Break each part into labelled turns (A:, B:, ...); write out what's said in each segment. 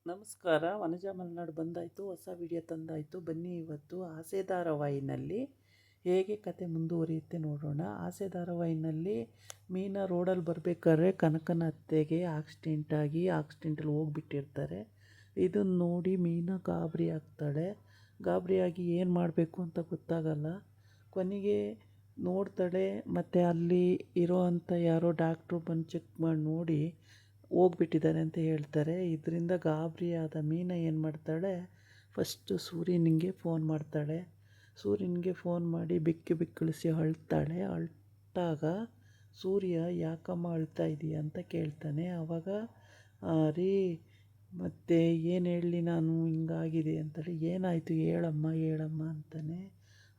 A: ನಮಸ್ಕಾರ. ವನಜ ಮಲೆನಾಡು ಬಂದಾಯಿತು, ಹೊಸ ವಿಡಿಯೋ ತಂದಾಯಿತು. ಬನ್ನಿ ಇವತ್ತು ಆಸೆ ಧಾರಾವಾಹಿನಲ್ಲಿ ಹೇಗೆ ಕತೆ ಮುಂದುವರಿಯುತ್ತೆ ನೋಡೋಣ. ಆಸೆ ಧಾರಾವಾಹಿನಲ್ಲಿ ಮೀನಾ ರೋಡಲ್ಲಿ ಬರಬೇಕಾದ್ರೆ ಕನಕನ ಅತ್ತೆಗೆ ಆಕ್ಸಿಡೆಂಟಲ್ಲಿ ಹೋಗ್ಬಿಟ್ಟಿರ್ತಾರೆ. ಇದನ್ನು ನೋಡಿ ಮೀನಾ ಗಾಬರಿ ಆಗ್ತಾಳೆ. ಗಾಬರಿಯಾಗಿ ಏನು ಮಾಡಬೇಕು ಅಂತ ಗೊತ್ತಾಗಲ್ಲ. ಕೊನೆಗೆ ನೋಡ್ತಾಳೆ, ಮತ್ತು ಅಲ್ಲಿ ಇರೋವಂಥ ಯಾರೋ ಡಾಕ್ಟ್ರು ಬಂದು ಚೆಕ್ ಮಾಡಿ ನೋಡಿ ಹೋಗ್ಬಿಟ್ಟಿದ್ದಾರೆ ಅಂತ ಹೇಳ್ತಾರೆ. ಇದರಿಂದ ಗಾಬರಿಯಾದ ಮೀನಾ ಏನು ಮಾಡ್ತಾಳೆ, ಫಸ್ಟು ಸೂರ್ಯನಿಗೆ ಫೋನ್ ಮಾಡ್ತಾಳೆ. ಸೂರ್ಯನಿಗೆ ಫೋನ್ ಮಾಡಿ ಬಿಕ್ಕಿ ಬಿಕ್ಕಳಿಸಿ ಅಳ್ತಾಳೆ. ಅಳ್ತಾಗ ಸೂರ್ಯ ಯಾಕಮ್ಮ ಅಳ್ತಾ ಇದೀಯ ಅಂತ ಕೇಳ್ತಾನೆ. ಆವಾಗ ರೀ ಮತ್ತು ಏನು ಹೇಳಲಿ, ನಾನು ಹಿಂಗಾಗಿದೆ ಅಂತೇಳಿ, ಏನಾಯಿತು ಹೇಳಮ್ಮ ಹೇಳಮ್ಮ ಅಂತಾನೆ.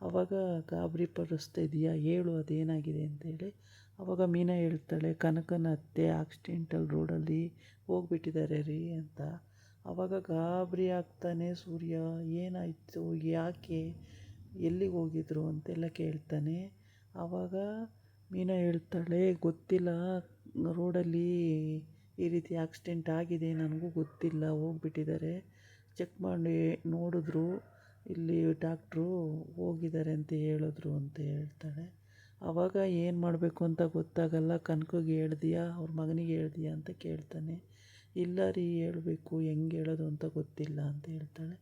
A: ಆವಾಗ ಗಾಬರಿ ಪಡಿಸ್ತಾ ಇದೆಯಾ, ಹೇಳು ಅದೇನಾಗಿದೆ ಅಂತೇಳಿ. ಆವಾಗ ಮೀನಾ ಹೇಳ್ತಾಳೆ, ಕನಕನ ಅತ್ತೆ ಆಕ್ಸಿಡೆಂಟಲ್ ರೋಡಲ್ಲಿ ಹೋಗ್ಬಿಟ್ಟಿದ್ದಾರೆ ರೀ ಅಂತ. ಆವಾಗ ಗಾಬರಿ ಆಗ್ತಾನೆ ಸೂರ್ಯ. ಏನಾಯಿತು, ಯಾಕೆ, ಎಲ್ಲಿಗೆ ಹೋಗಿದ್ರು ಅಂತೆಲ್ಲ ಕೇಳ್ತಾನೆ. ಆವಾಗ ಮೀನಾ ಹೇಳ್ತಾಳೆ, ಗೊತ್ತಿಲ್ಲ, ರೋಡಲ್ಲಿ ಈ ರೀತಿ ಆಕ್ಸಿಡೆಂಟ್ ಆಗಿದೆ, ನನಗೂ ಗೊತ್ತಿಲ್ಲ, ಹೋಗ್ಬಿಟ್ಟಿದ್ದಾರೆ, ಚೆಕ್ ಮಾಡಿ ನೋಡಿದ್ರು, ಇಲ್ಲಿ ಡಾಕ್ಟ್ರು ಹೋಗಿದ್ದಾರೆ ಅಂತ ಹೇಳಿದ್ರು ಅಂತ ಹೇಳ್ತಾಳೆ. ಆವಾಗ ಏನು ಮಾಡಬೇಕು ಅಂತ ಗೊತ್ತಾಗಲ್ಲ. ಕನಕಗೆ ಹೇಳ್ದೀಯಾ, ಅವ್ರ ಮಗನಿಗೆ ಹೇಳ್ದೀಯಾ ಅಂತ ಕೇಳ್ತಾನೆ. ಇಲ್ಲ ರೀ, ಹೇಳಬೇಕು, ಹೆಂಗೆ ಹೇಳೋದು ಅಂತ ಗೊತ್ತಿಲ್ಲ ಅಂತ ಹೇಳ್ತಾಳೆ.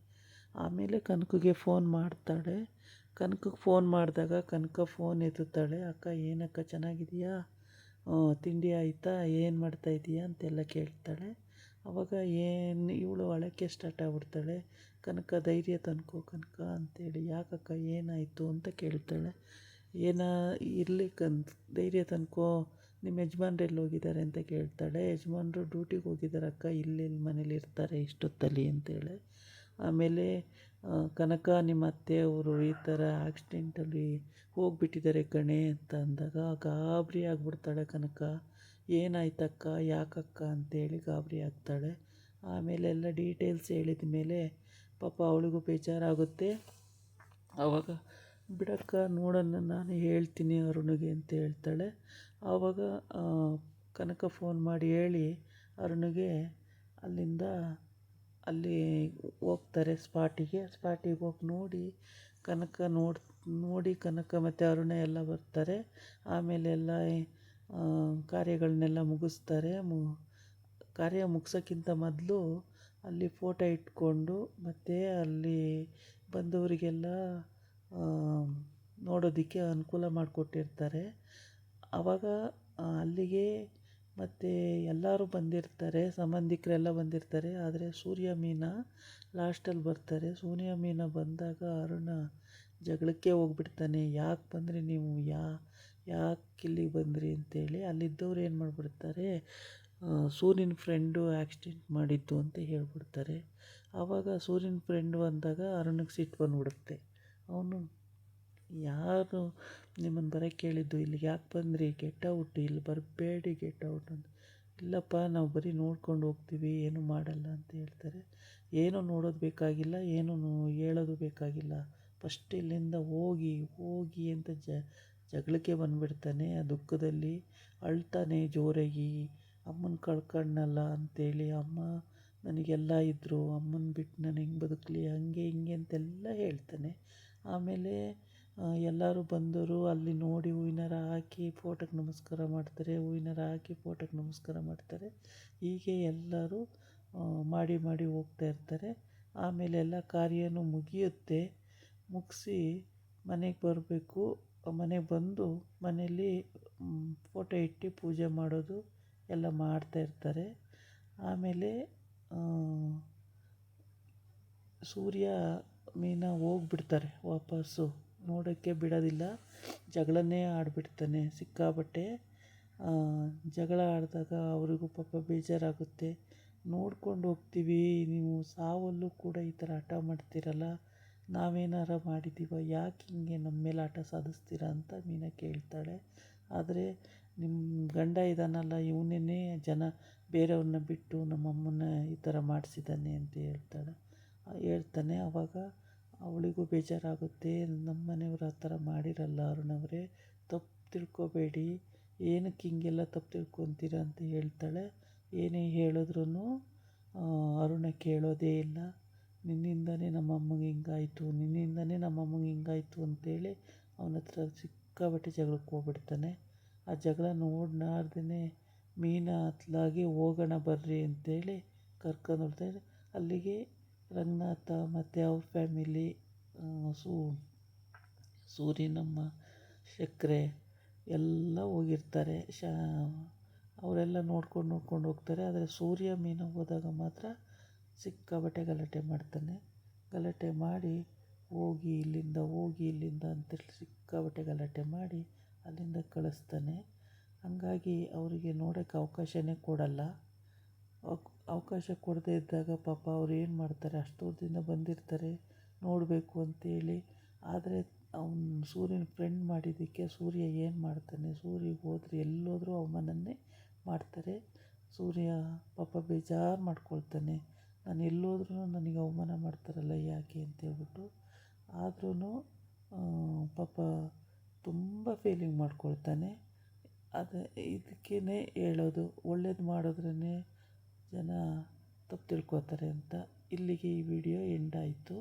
A: ಆಮೇಲೆ ಕನಕಗೆ ಫೋನ್ ಮಾಡ್ತಾಳೆ. ಕನಕಗೆ ಫೋನ್ ಮಾಡಿದಾಗ ಕನಕ ಫೋನ್ ಎತ್ತುತ್ತಾಳೆ. ಅಕ್ಕ, ಏನಕ್ಕ ಚೆನ್ನಾಗಿದೆಯಾ, ತಿಂಡಿ ಆಯಿತಾ, ಏನು ಮಾಡ್ತಾಯಿದ್ದೀಯಾ ಅಂತೆಲ್ಲ ಕೇಳ್ತಾಳೆ. ಆವಾಗ ಇವಳು ಅಳೋಕ್ಕೆ ಸ್ಟಾರ್ಟ್ ಆಗ್ಬಿಡ್ತಾಳೆ. ಕನಕ, ಧೈರ್ಯ ತಂದ್ಕೋ ಕನಕ ಅಂತೇಳಿ. ಯಾಕಕ್ಕ, ಏನಾಯಿತು ಅಂತ ಕೇಳ್ತಾಳೆ. ಇರಲಿ ಧೈರ್ಯ ತನ್ಕೋ, ನಿಮ್ಮ ಯಜಮಾನ್ರು ಎಲ್ಲಿ ಹೋಗಿದ್ದಾರೆ ಅಂತ ಕೇಳ್ತಾಳೆ. ಯಜಮಾನ್ರು ಡ್ಯೂಟಿಗೆ ಹೋಗಿದ್ದಾರೆ ಅಕ್ಕ, ಇಲ್ಲಿ ಮನೇಲಿ ಇರ್ತಾರೆ ಇಷ್ಟೊತ್ತಲ್ಲಿ ಅಂತೇಳಿ. ಆಮೇಲೆ ಕನಕ, ನಿಮ್ಮ ಅತ್ತೆಯವರು ಈ ಥರ ಆಕ್ಸಿಡೆಂಟಲ್ಲಿ ಹೋಗ್ಬಿಟ್ಟಿದ್ದಾರೆ ಕಣೆ ಅಂತ ಅಂದಾಗ ಗಾಬರಿ ಆಗಿಬಿಡ್ತಾಳೆ ಕನಕ. ಏನಾಯ್ತಕ್ಕ, ಯಾಕಕ್ಕ ಅಂತೇಳಿ ಗಾಬರಿ ಆಗ್ತಾಳೆ. ಆಮೇಲೆ ಎಲ್ಲ ಡೀಟೇಲ್ಸ್ ಹೇಳಿದ ಮೇಲೆ ಪಾಪ ಅವಳಿಗೂ ಬೇಜಾರಾಗುತ್ತೆ. ಆವಾಗ ಬಿಡಕ್ಕ, ನೋಡೋಣ, ನಾನು ಹೇಳ್ತೀನಿ ಅರುಣಿಗೆ ಅಂತ ಹೇಳ್ತಾಳೆ. ಆವಾಗ ಕನಕ ಫೋನ್ ಮಾಡಿ ಹೇಳಿ ಅರುಣಿಗೆ ಅಲ್ಲಿ ಹೋಗ್ತಾರೆ ಸ್ಪಾಟಿಗೆ ಹೋಗಿ ನೋಡಿ ಕನಕ ಮತ್ತು ಅರುಣ ಎಲ್ಲ ಬರ್ತಾರೆ. ಆಮೇಲೆ ಎಲ್ಲ ಕಾರ್ಯಗಳನ್ನೆಲ್ಲ ಮುಗಿಸ್ತಾರೆ. ಕಾರ್ಯ ಮುಗಿಸೋಕ್ಕಿಂತ ಮೊದಲು ಅಲ್ಲಿ ಫೋಟೋ ಇಟ್ಕೊಂಡು ಮತ್ತು ಅಲ್ಲಿ ಬಂದವರಿಗೆಲ್ಲ ನೋಡೋದಕ್ಕೆ ಅನುಕೂಲ ಮಾಡಿಕೊಟ್ಟಿರ್ತಾರೆ. ಆವಾಗ ಅಲ್ಲಿಗೆ ಮತ್ತು ಎಲ್ಲರೂ ಬಂದಿರ್ತಾರೆ, ಸಂಬಂಧಿಕರೆಲ್ಲ ಬಂದಿರ್ತಾರೆ. ಆದರೆ ಸೂರ್ಯ ಮೀನಾ ಲಾಸ್ಟಲ್ಲಿ ಬರ್ತಾರೆ. ಸೂರ್ಯ ಮೀನಾ ಬಂದಾಗ ಅರುಣ ಜಗಳಕ್ಕೆ ಹೋಗ್ಬಿಡ್ತಾನೆ. ಯಾಕೆ ಬಂದ್ರಿ ನೀವು, ಯಾಕೆ ಇಲ್ಲಿಗೆ ಬಂದ್ರಿ ಅಂತೇಳಿ. ಅಲ್ಲಿದ್ದವ್ರು ಏನು ಮಾಡಿಬಿಡ್ತಾರೆ, ಸೂರ್ಯನ ಫ್ರೆಂಡು ಆಕ್ಸಿಡೆಂಟ್ ಮಾಡಿದ್ದು ಅಂತ ಹೇಳ್ಬಿಡ್ತಾರೆ. ಆವಾಗ ಸೂರ್ಯನ ಫ್ರೆಂಡು ಅಂದಾಗ ಅರುಣಿಗೆ ಸಿಟ್ಟು ಬಂದ್ಬಿಡುತ್ತೆ. ಅವನು, ಯಾರು ನಿಮ್ಮನ್ನು ಬರೋಕ್ಕೆ ಹೇಳಿದ್ದು, ಇಲ್ಲಿಗೆ ಯಾಕೆ ಬಂದ್ರಿ, ಗೆಟ್ ಔಟ್, ಇಲ್ಲಿ ಬರಬೇಡಿ, ಗೆಟ್ ಔಟ್ ಅಂತ. ಇಲ್ಲಪ್ಪ, ನಾವು ಬರೀ ನೋಡ್ಕೊಂಡು ಹೋಗ್ತೀವಿ, ಏನೂ ಮಾಡಲ್ಲ ಅಂತ ಹೇಳ್ತಾರೆ. ಏನೂ ನೋಡೋದು ಬೇಕಾಗಿಲ್ಲ, ಏನೂ ಹೇಳೋದು ಬೇಕಾಗಿಲ್ಲ, ಫಸ್ಟ್ ಇಲ್ಲಿಂದ ಹೋಗಿ ಅಂತ ಜಗಳಕ್ಕೆ ಬಂದುಬಿಡ್ತಾನೆ. ಆ ದುಃಖದಲ್ಲಿ ಅಳ್ತಾನೆ ಜೋರಾಗಿ. ಅಮ್ಮನ ಕಳ್ಕೊಂಡ್ನಲ್ಲ ಅಂತೇಳಿ, ಅಮ್ಮ ನನಗೆಲ್ಲ ಇದ್ದರು, ಅಮ್ಮನ ಬಿಟ್ಟು ನಾನು ಹೆಂಗೆ ಬದುಕಲಿ, ಹಂಗೆ ಹಿಂಗೆ ಅಂತೆಲ್ಲ ಹೇಳ್ತಾನೆ. ಆಮೇಲೆ ಎಲ್ಲರೂ ಬಂದರು. ಅಲ್ಲಿ ನೋಡಿ ಹೂವಿನಾರ ಹಾಕಿ ಫೋಟೋಗೆ ನಮಸ್ಕಾರ ಮಾಡ್ತಾರೆ. ಹೀಗೆ ಎಲ್ಲರೂ ಮಾಡಿ ಹೋಗ್ತಾ ಇರ್ತಾರೆ. ಆಮೇಲೆ ಎಲ್ಲ ಕಾರ್ಯನೂ ಮುಗಿಯುತ್ತೆ. ಮುಗಿಸಿ ಮನೆಗೆ ಬರಬೇಕು. ಮನೆಗೆ ಬಂದು ಮನೆಯಲ್ಲಿ ಫೋಟೋ ಇಟ್ಟು ಪೂಜೆ ಮಾಡೋದು ಎಲ್ಲ ಮಾಡ್ತಾಯಿರ್ತಾರೆ. ಆಮೇಲೆ ಸೂರ್ಯ ಮೀನಾ ಹೋಗ್ಬಿಡ್ತಾರೆ ವಾಪಸ್ಸು. ನೋಡೋಕ್ಕೆ ಬಿಡೋದಿಲ್ಲ, ಜಗಳನ್ನೇ ಆಡಿಬಿಡ್ತಾನೆ ಸಿಕ್ಕಾಪಟ್ಟೆ. ಜಗಳ ಆಡಿದಾಗ ಅವರಿಗೂ ಪಾಪ ಬೇಜಾರಾಗುತ್ತೆ. ನೋಡ್ಕೊಂಡು ಹೋಗ್ತೀವಿ, ನೀವು ಸಾವಲ್ಲೂ ಕೂಡ ಈ ಥರ ಹಠ ಮಾಡ್ತೀರಲ್ಲ, ನಾವೇನಾರ ಮಾಡಿದ್ದೀವ, ಯಾಕೆ ಹಿಂಗೆ ನಮ್ಮ ಮೇಲೆ ಆಟ ಸಾಧಿಸ್ತೀರಾ ಅಂತ ಮೀನಾ ಕೇಳ್ತಾಳೆ. ಆದರೆ ನಿಮ್ಮ ಗಂಡ ಇದ್ದಾನಲ್ಲ, ಇವನೇ ಬೇರೆಯವ್ರನ್ನ ಬಿಟ್ಟು ನಮ್ಮಮ್ಮನ ಈ ಥರ ಮಾಡಿಸಿದ್ದಾನೆ ಅಂತ ಹೇಳ್ತಾನೆ. ಆವಾಗ ಅವಳಿಗೂ ಬೇಜಾರಾಗುತ್ತೆ. ನಮ್ಮ ಮನೆಯವ್ರು ಆ ಥರ ಮಾಡಿರಲ್ಲ ಅರುಣವರೇ, ತಪ್ಪು ತಿಳ್ಕೊಬೇಡಿ, ಏನಕ್ಕೆ ಹಿಂಗೆಲ್ಲ ತಪ್ಪು ತಿಳ್ಕೊತೀರ ಅಂತ ಹೇಳ್ತಾಳೆ. ಏನೇ ಹೇಳಿದ್ರೂ ಅರುಣ ಕೇಳೋದೇ ಇಲ್ಲ. ನಿನ್ನಿಂದನೇ ನಮ್ಮಮ್ಮಗೆ ಹಿಂಗಾಯಿತು, ನಿನ್ನಿಂದನೇ ನಮ್ಮಮ್ಮಗೆ ಹಿಂಗಾಯಿತು ಅಂತೇಳಿ ಅವನ ಹತ್ರ ಸಿಕ್ಕಾಪಟ್ಟೆ ಜಗಳಕ್ಕೆ ಹೋಗ್ಬಿಡ್ತಾನೆ. ಆ ಜಗಳ ನೋಡ್ನಾರ್ದೇ ಮೀನಾ ಅತ್ಲಾಗಿ ಹೋಗೋಣ ಬರ್ರಿ ಅಂತೇಳಿ ಕರ್ಕೊಂಡು ಹೋಗ್ತಾರೆ. ಅಲ್ಲಿಗೆ ರಂಗನಾಥ ಮತ್ತು ಅವ್ರ ಫ್ಯಾಮಿಲಿ, ಸೂರ್ಯನಮ್ಮ, ಶಕ್ರೆ ಎಲ್ಲ ಹೋಗಿರ್ತಾರೆ. ಅವರೆಲ್ಲ ನೋಡ್ಕೊಂಡು ಹೋಗ್ತಾರೆ. ಆದರೆ ಸೂರ್ಯ ಮೀನು ಹೋದಾಗ ಮಾತ್ರ ಸಿಕ್ಕಾಪಟ್ಟೆ ಗಲಾಟೆ ಮಾಡ್ತಾನೆ. ಗಲಾಟೆ ಮಾಡಿ ಹೋಗಿ ಇಲ್ಲಿಂದ ಅಂತೇಳಿ ಸಿಕ್ಕಾಪಟ್ಟೆ ಗಲಾಟೆ ಮಾಡಿ ಅಲ್ಲಿಂದ ಕಳಿಸ್ತಾನೆ. ಹಂಗಾಗಿ ಅವರಿಗೆ ನೋಡೋಕ್ಕೆ ಅವಕಾಶನೇ ಕೊಡಲ್ಲ. ಅವಕಾಶ ಕೊಡದೇ ಇದ್ದಾಗ ಪಾಪ ಅವ್ರು ಏನು ಮಾಡ್ತಾರೆ, ಅಷ್ಟು ದೂರದಿಂದ ಬಂದಿರ್ತಾರೆ ನೋಡಬೇಕು ಅಂತೇಳಿ. ಆದರೆ ಅವನು ಸೂರ್ಯನ ಫ್ರೆಂಡ್ ಮಾಡಿದ್ದಕ್ಕೆ ಸೂರ್ಯ ಏನು ಮಾಡ್ತಾನೆ, ಸೂರ್ಯಗೆ ಹೋದ್ರೆ ಎಲ್ಲೋದ್ರೂ ಅವಮಾನನೇ ಮಾಡ್ತಾರೆ. ಸೂರ್ಯ ಪಾಪ ಬೇಜಾರು ಮಾಡ್ಕೊಳ್ತಾನೆ. ನಾನು ಎಲ್ಲೋದ್ರೂ ನನಗೆ ಅವಮಾನ ಮಾಡ್ತಾರಲ್ಲ ಯಾಕೆ ಅಂತೇಳ್ಬಿಟ್ಟು. ಆದ್ರೂ ಪಾಪ ತುಂಬ ಫೀಲಿಂಗ್ ಮಾಡ್ಕೊಳ್ತಾನೆ. ಇದಕ್ಕೇ ಹೇಳೋದು, ಒಳ್ಳೇದು ಮಾಡಿದ್ರೇ ಜನ ತಪ್ಪು ತಿಳ್ಕೊತಾರೆ ಅಂತ. ಇಲ್ಲಿಗೆ ಈ ವಿಡಿಯೋ ಎಂಡ್ ಆಯಿತು.